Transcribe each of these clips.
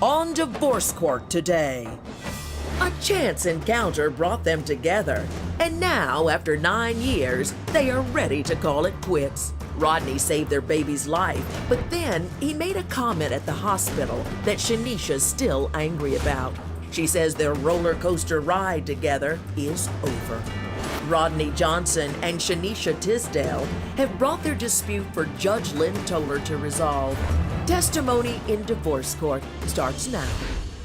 on divorce court today. A chance encounter brought them together, and now, after 9 years, they are ready to call it quits. Rodney saved their baby's life, but then he made a comment at the hospital that Shanisha's still angry about. She says their roller coaster ride together is over. Rodney Johnson and Shanisha Tisdale have brought their dispute for Judge Lynn Toller to resolve. Testimony in divorce court starts now.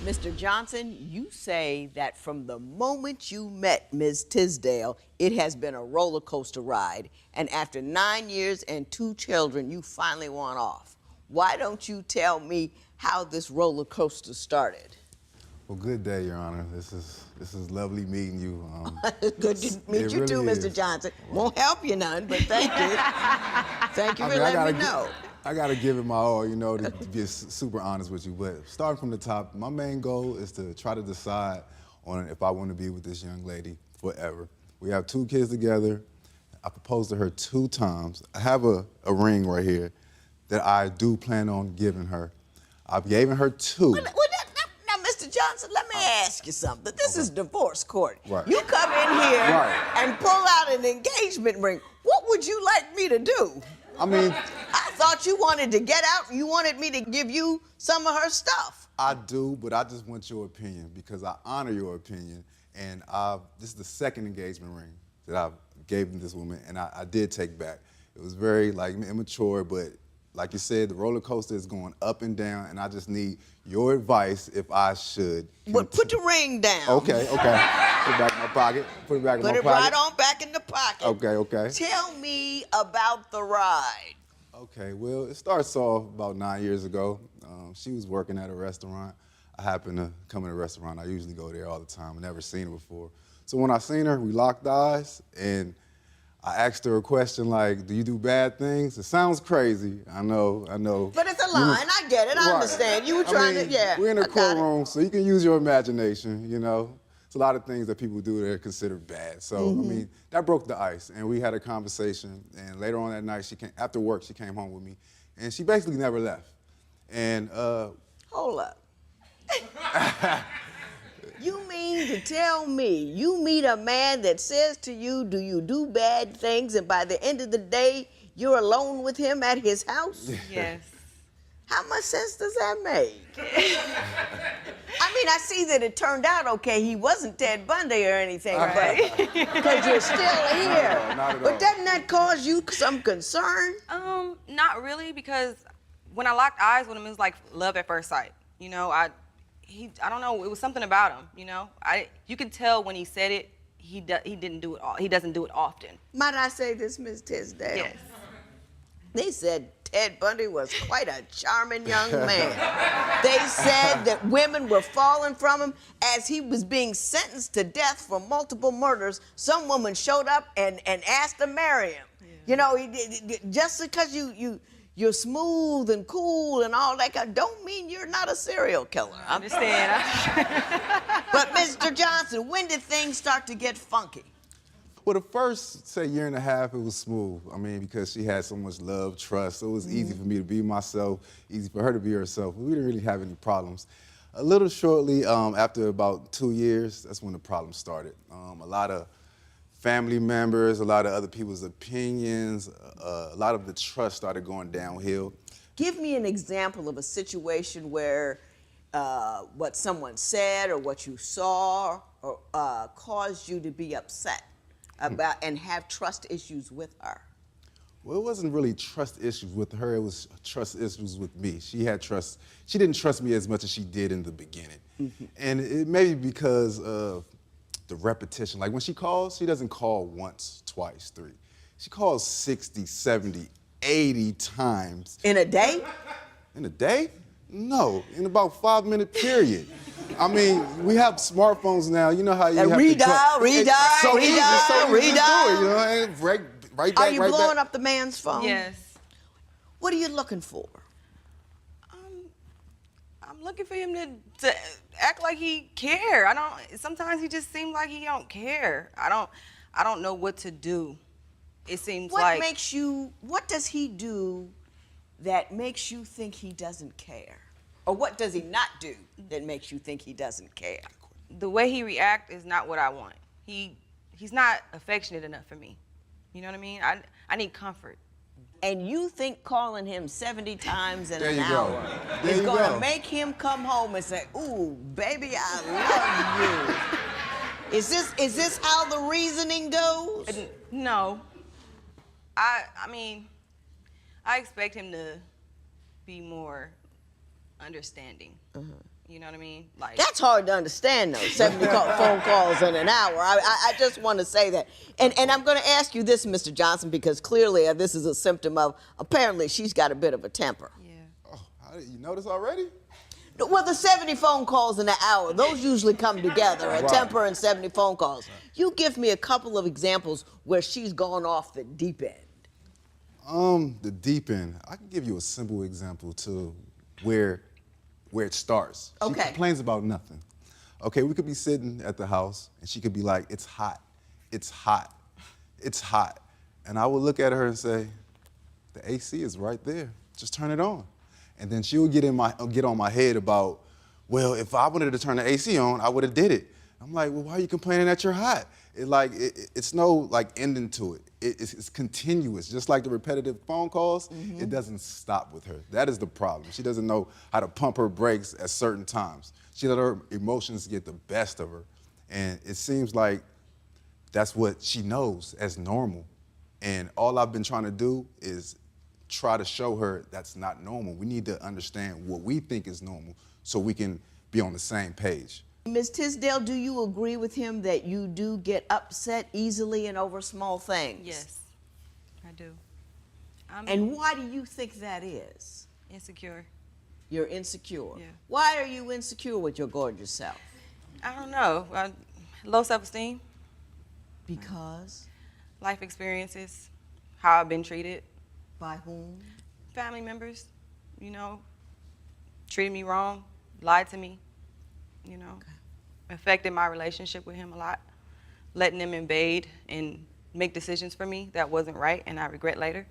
Mr. Johnson, you say that from the moment you met Ms. Tisdale, it has been a roller coaster ride, and after 9 years and 2 children, you finally want off. Why don't you tell me how this roller coaster started? Well, good day, Your Honor. This is lovely meeting you. Good to meet you too, Mr. Johnson. Won't help you none, but thank you. Thank you for letting me know. I gotta give it my all, you know, to be super honest with you. But starting from the top, my main goal is to try to decide on if I want to be with this young lady forever. We have 2 kids together. I proposed to her 2 times. I have a ring right here that I do plan on giving her. I've given her 2. Now, Mr. Johnson, let me ask you something. This is divorce court. Right. You come in here and pull out an engagement ring. What would you like me to do? I mean, I thought you wanted to get out. You wanted me to give you some of her stuff. I do, but I just want your opinion because I honor your opinion. And this is the 2nd engagement ring that I gave this woman, and I did take back. It was very immature, but like you said, the roller coaster is going up and down, and I just need your advice if I should. But put the ring down. Okay. Put it back in my pocket. Put it back in my pocket. Put it right on back in the pocket. Okay. Tell me about the ride. Okay, well, it starts off about 9 years ago. She was working at a restaurant. I happened to come in a restaurant. I usually go there all the time. I've never seen her before. So when I seen her, we locked eyes, and I asked her a question like, do you do bad things? It sounds crazy, I know. But it's a line, I get it, I understand. You were trying to, We're in a courtroom, so you can use your imagination, you know. It's a lot of things that people do that are considered bad. So, I mean, that broke the ice, and we had a conversation, and later on that night, after work, she came home with me, and she basically never left. And, Hold up. You mean to tell me you meet a man that says to you, do you do bad things, and by the end of the day, you're alone with him at his house? Yes. How much sense does that make? I mean, I see that it turned out okay. He wasn't Ted Bundy or anything, Right. but because you're still here. No, not at but all. doesn't that cause you some concern? Not really, because when I locked eyes with him, it was like love at first sight. You know, I don't know, it was something about him, you know? You could tell when he said it, he didn't do it all. He doesn't do it often. Might I say this, Ms. Tisdale? Yes. They said Ted Bundy was quite a charming young man. They said that women were falling from him as he was being sentenced to death for multiple murders. Some woman showed up and asked to marry him. Yeah. You know, just because you're smooth and cool and all that, don't mean you're not a serial killer. I understand. But Mr. Johnson, when did things start to get funky? well, the first, say, year and a half, it was smooth. I mean, because she had so much love, trust, so it was easy for me to be myself, easy for her to be herself. We didn't really have any problems. A little shortly, after about 2 years, that's when the problem started. A lot of family members, a lot of other people's opinions, a lot of the trust started going downhill. Give me an example of a situation where what someone said or what you saw or, caused you to be upset about and have trust issues with her. Well, it wasn't really trust issues with her, it was trust issues with me. She didn't trust me as much as she did in the beginning. And it may be because of the repetition. Like when she calls, she doesn't call once, twice, 3. She calls 60, 70, 80 times. In a day? In a day? No, in about 5-minute period. I mean, we have smartphones now. You know how you have redial, to redial, so easy, redial, so easy to do redial. it, you know, and right back, Are you right blowing back. up the man's phone? Yes. What are you looking for? I'm looking for him to act like he care. Sometimes he just seems like he don't care. I don't know what to do. It seems like. What does he do that makes you think he doesn't care? Or what does he not do that makes you think he doesn't care? The way he reacts is not what I want. He's not affectionate enough for me. You know what I mean? I need comfort. And you think calling him 70 times in an There you hour go. is There you going to go. make him come home and say, ooh, baby, I love you. Is this how the reasoning goes? No. I mean, I expect him to be more understanding. You know what I mean? Like, That's hard to understand, though, 70 phone calls in an hour. I just want to say that. And I'm going to ask you this, Mr. Johnson, because clearly this is a symptom of, apparently she's got a bit of a temper. yeah. Oh, you notice already? Well, the 70 phone calls in an hour, those usually come together, a Right. temper and 70 phone calls. You give me a couple of examples where she's gone off the deep end. The deep end. I can give you a simple example to where it starts. She Okay. complains about nothing. Okay, we could be sitting at the house and she could be like, it's hot, it's hot, it's hot. And I would look at her and say, the AC is right there, just turn it on. And then she would get on my head about, well, if I wanted to turn the AC on, I would have did it. I'm like, well, why are you complaining that you're hot? It's no like ending to it. It's continuous. Just like the repetitive phone calls, it doesn't stop with her. That is the problem. She doesn't know how to pump her brakes at certain times. She let her emotions get the best of her. And it seems like that's what she knows as normal. And all I've been trying to do is try to show her that's not normal. We need to understand what we think is normal so we can be on the same page. Ms. Tisdale, do you agree with him that you do get upset easily and over small things? Yes, I do. I'm And why do you think that is? insecure. You're insecure. Yeah. Why are you insecure with your gorgeous self? I don't know. Low self-esteem, Because? life experiences, how I've been treated. By whom? Family members, you know, treated me wrong, lied to me, you know, affected my relationship with him a lot, letting them invade and make decisions for me that wasn't right and I regret later.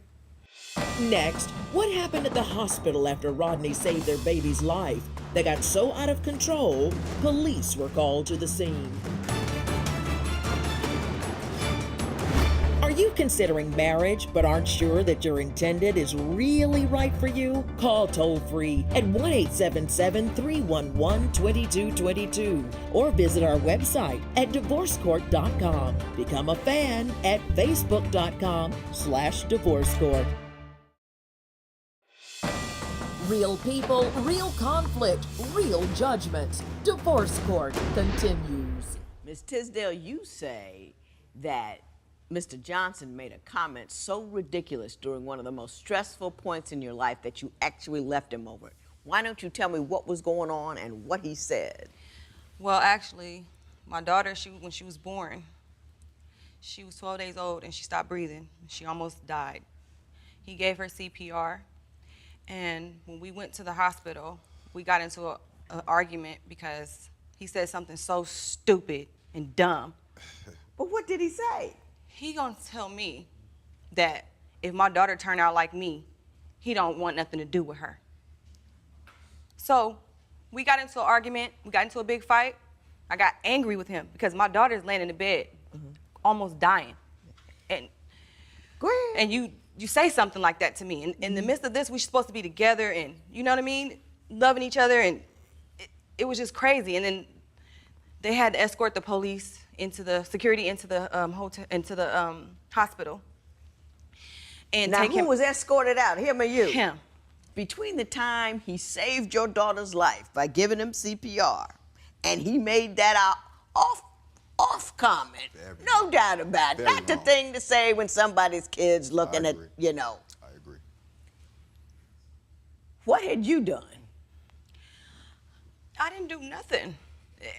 Next, what happened at the hospital after Rodney saved their baby's life? They got so out of control, police were called to the scene. Are you considering marriage but aren't sure that your intended is really right for you? Call toll-free at 1-877-311-2222 or visit our website at divorcecourt.com. Become a fan at facebook.com/divorcecourt. Real people, real conflict, real judgment. Divorce Court continues. Ms. Tisdale, you say that Mr. Johnson made a comment so ridiculous during one of the most stressful points in your life that you actually left him over it. Why don't you tell me what was going on and what he said? Well, actually, my daughter, when she was born, she was 12 days old and she stopped breathing. She almost died. He gave her CPR, and when we went to the hospital, we got into an argument because he said something so stupid and dumb. But what did he say? He gonna tell me that if my daughter turned out like me, he don't want nothing to do with her. So we got into an argument, we got into a big fight. I got angry with him because my daughter's laying in the bed, almost dying. And Go ahead. and you say something like that to me. In the midst of this, we're supposed to be together and, you know what I mean, loving each other, and it was just crazy. And then they had to escort the police into the security into the hospital. And Now, take who him. was escorted out, him or you? Him. Between the time he saved your daughter's life by giving him CPR and he made that off comment, no doubt about it. Very Not the wrong. thing to say when somebody's kid's looking I at, agree. you know. I agree. What had you done? I didn't do nothing.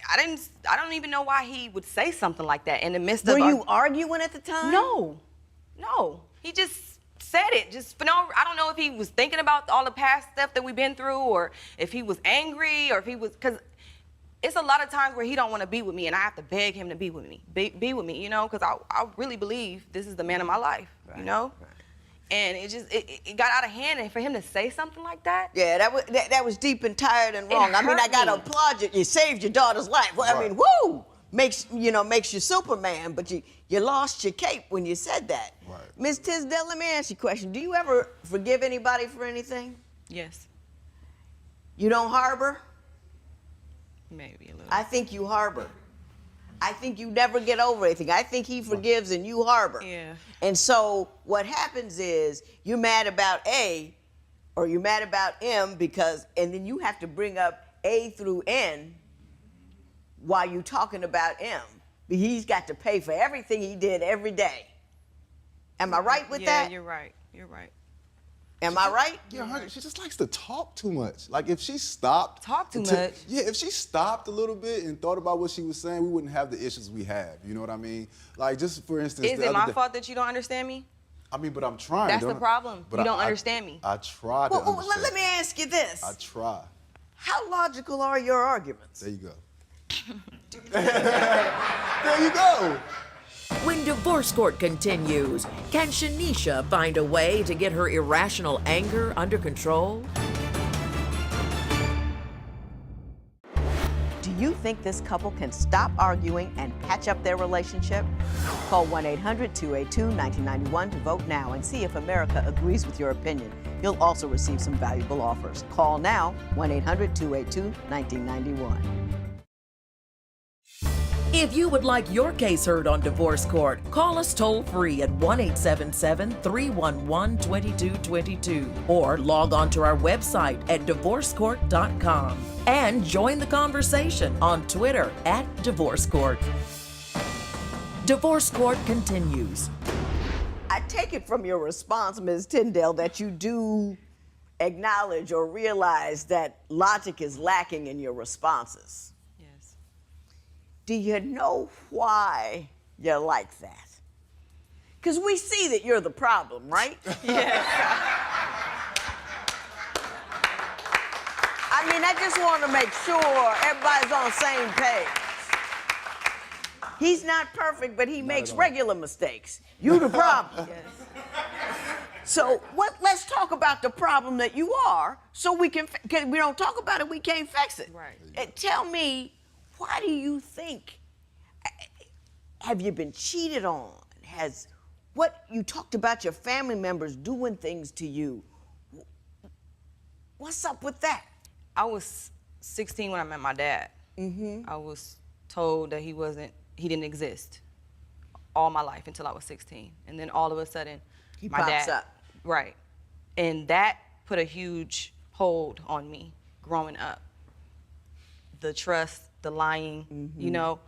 I don't even know why he would say something like that in the midst Were of you arguing at the time? No. He just said it. I don't know if he was thinking about all the past stuff that we've been through, or if he was angry, or if he was, because it's a lot of times where he don't want to be with me and I have to beg him to be with me, be with me, you know, because I really believe this is the man of my life, you know? Right. And it got out of hand, and for him to say something like that. Yeah, that was deep and tired and wrong. I mean, I gotta applaud you. You saved your daughter's life. Well, I mean, woo! Makes you Superman, but you lost your cape when you said that. Right. Ms. Tisdale, let me ask you a question. Do you ever forgive anybody for anything? Yes. You don't harbor? Maybe a little. I think you harbor. I think you never get over anything. I think he forgives and you harbor. Yeah. And so what happens is you're mad about A or you're mad about M and then you have to bring up A through N while you're talking about M. He's got to pay for everything he did every day. Am I right with that? Yeah, you're right. You're right. Am I right? Yeah, she just likes to talk too much. Like if she stopped. Talk too much? Yeah, if she stopped a little bit and thought about what she was saying, we wouldn't have the issues we have. You know what I mean? Like just for instance. Is it my fault that you don't understand me? I mean, but I'm trying. That's the problem. You don't understand me. I try to understand. Let me ask you this. I try. How logical are your arguments? There you go. There you go. When divorce court continues, can Shanisha find a way to get her irrational anger under control? Do you think this couple can stop arguing and patch up their relationship? Call 1-800-282-1991 to vote now and see if America agrees with your opinion. You'll also receive some valuable offers. Call now, 1-800-282-1991. If you would like your case heard on divorce court, call us toll-free at 1-877-311-2222 or log on to our website at divorcecourt.com and join the conversation on Twitter at Divorce Court. Divorce Court continues. I take it from your response, Ms. Tyndale, that you do acknowledge or realize that logic is lacking in your responses. Yes. Do you know why you're like that? Because we see that you're the problem, right? Yes. I mean, I just want to make sure everybody's on the same page. He's not perfect, but he makes regular mistakes. You the problem. Yes. So let's talk about the problem that you are, so we can. Cause we don't talk about it, we can't fix it. Right. And tell me, why do you think? Have you been cheated on? What you talked about your family members doing things to you? What's up with that? I was 16 when I met my dad. I was told that he didn't exist all my life until I was 16. And then all of a sudden, He my pops dad, up. Right. And that put a huge hold on me growing up. The trust, the lying, you know.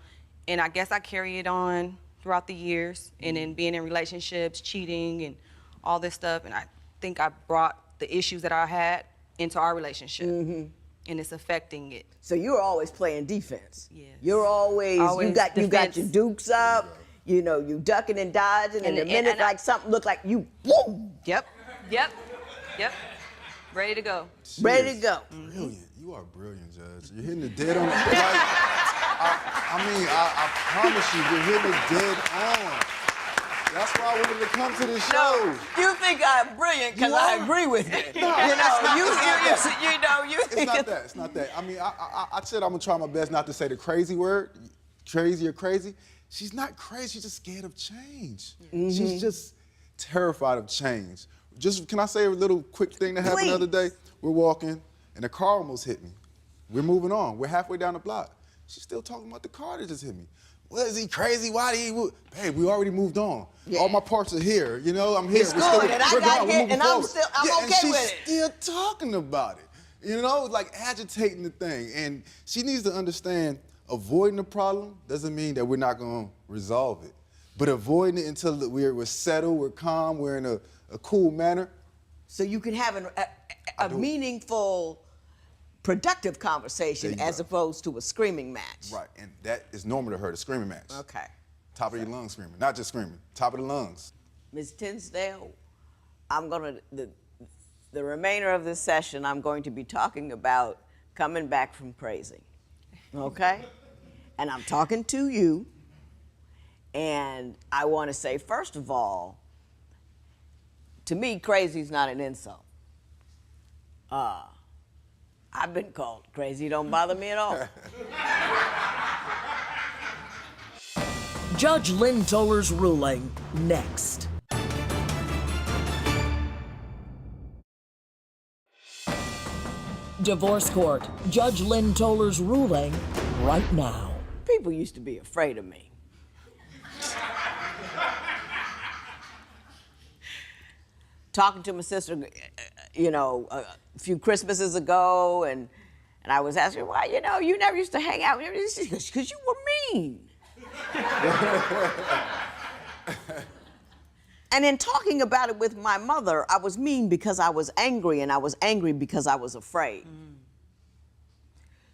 And I guess I carry it on throughout the years and then being in relationships, cheating and all this stuff. And I think I brought the issues that I had into our relationship. And it's affecting it. So you're always playing defense. Yes. You're always you got defense. your dukes up. You know, you ducking and dodging, and the minute like something look like you, boom. Yep. Ready to go. Ready to go. Brilliant. You are brilliant, Judge. You're hitting the dead on. Like, I promise you, you're hitting it dead on. That's why I wanted to come to this show. No, you think I'm brilliant because I agree with you. No, it's not that. It's not that. I mean, I said I'm gonna try my best not to say the crazy word, crazy or crazy. She's not crazy. She's just scared of change. She's just terrified of change. Can I say a little quick thing that happened the other day? We're walking, and a car almost hit me. We're moving on. We're halfway down the block. She's still talking about the car that just hit me. Well, is he crazy? Why did he? Babe, we already moved on. Yeah. All my parts are here. You know, I'm here. It's good, and I got here, and I'm okay and with she's it. still talking about it. You know, like agitating the thing. And she needs to understand, avoiding the problem doesn't mean that we're not going to resolve it. But avoiding it until we're settled, we're calm, we're in a cool manner. So you can have a meaningful, productive conversation as opposed to a screaming match. Right, and that is normal to her, the screaming match. Okay. Top of your lungs screaming, not just screaming, top of the lungs. Ms. Tinsdale, the remainder of this session, I'm going to be talking about coming back from crazy, okay? And I'm talking to you, and I want to say, first of all, To me, crazy is not an insult. I've been called crazy. It don't bother me at all. Judge Lynn Toller's ruling next. Divorce Court. Judge Lynn Toller's ruling right now. People used to be afraid of me. Talking to my sister, a few Christmases ago, and I was asking her, why, you never used to hang out with me. She goes, because you were mean. And in talking about it with my mother, I was mean because I was angry, and I was angry because I was afraid.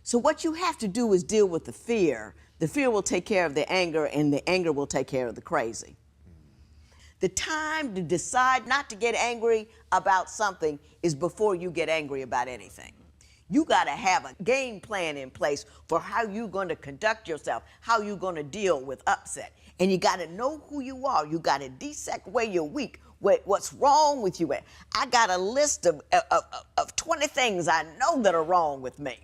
So what you have to do is deal with the fear. The fear will take care of the anger, and the anger will take care of the crazy. The time to decide not to get angry about something is before you get angry about anything. You gotta have a game plan in place for how you're gonna conduct yourself, how you're gonna deal with upset. And you gotta know who you are. You gotta dissect where you're weak, what's wrong with you. I got a list of 20 things I know that are wrong with me.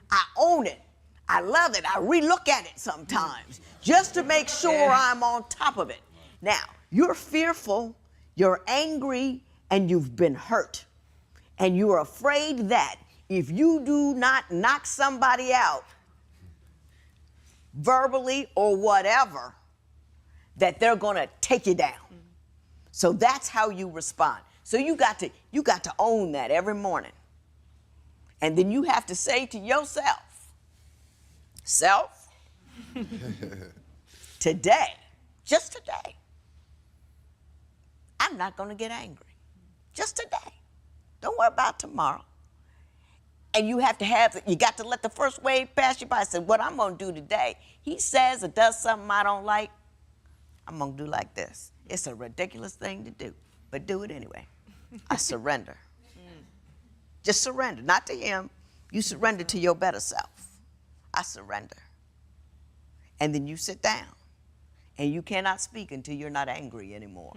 I own it. I love it. I relook at it sometimes just to make sure I'm on top of it. Now, you're fearful, you're angry, and you've been hurt. And you're afraid that if you do not knock somebody out, verbally or whatever, that they're gonna take you down. So that's how you respond. So you got to own that every morning. And then you have to say to yourself, self, today, just today, I'm not gonna get angry. Just today. Don't worry about tomorrow. And you got to let the first wave pass you by. Say, what I'm gonna do today, he says or does something I don't like, I'm gonna do like this. It's a ridiculous thing to do, but do it anyway. I surrender. Just surrender, not to him. You surrender to your better self. I surrender. And then you sit down, and you cannot speak until you're not angry anymore.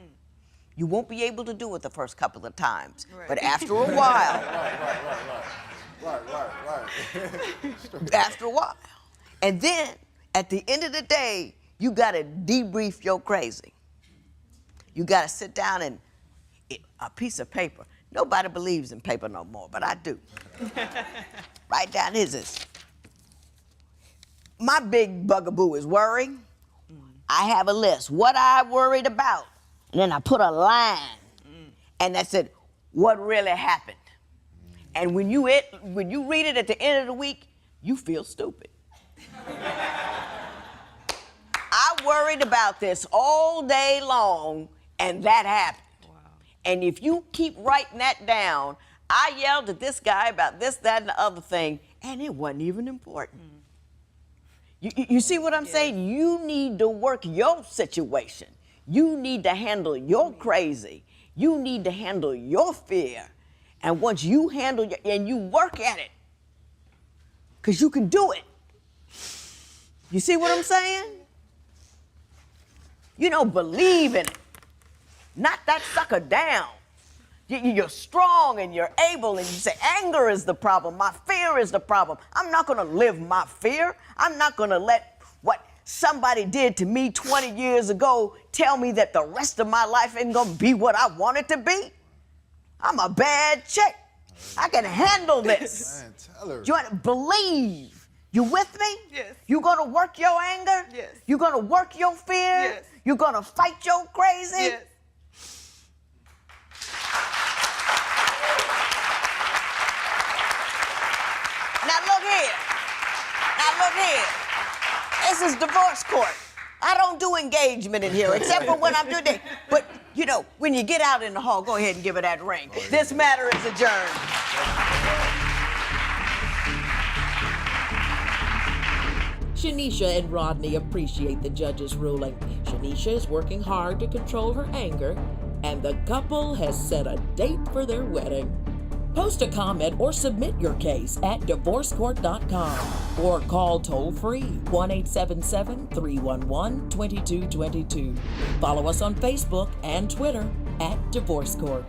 You won't be able to do it the first couple of times, but after a while, after a while, and then at the end of the day, you gotta debrief your crazy. You gotta sit down and a piece of paper. Nobody believes in paper no more, but I do. Write down his. My big bugaboo is worry. I have a list. What I worried about. And then I put a line. And that said, what really happened? And when you read it at the end of the week, you feel stupid. I worried about this all day long, and that happened. Wow. And if you keep writing that down, I yelled at this guy about this, that, and the other thing, and it wasn't even important. You see what I'm saying? You need to work your situation. You need to handle your crazy. You need to handle your fear. And once you handle and you work at it, because you can do it. You see what I'm saying? Believe in it. Knock that sucker down. You're strong and you're able, and you say, anger is the problem. My fear is the problem. I'm not going to live my fear. I'm not going to let what somebody did to me 20 years ago tell me that the rest of my life ain't going to be what I want it to be. I'm a bad chick. I can handle this. Man, tell her. You want to believe. You with me? Yes. You going to work your anger? Yes. You going to work your fear? Yes. You going to fight your crazy? Yes. Now look here. This is divorce court. I don't do engagement in here, except for when I'm doing it. But, when you get out in the hall, go ahead and give her that ring. This matter is adjourned. Shanisha and Rodney appreciate the judge's ruling. Shanisha is working hard to control her anger, and the couple has set a date for their wedding. Post a comment or submit your case at divorcecourt.com or call toll-free 1-877-311-2222. Follow us on Facebook and Twitter at Divorce Court.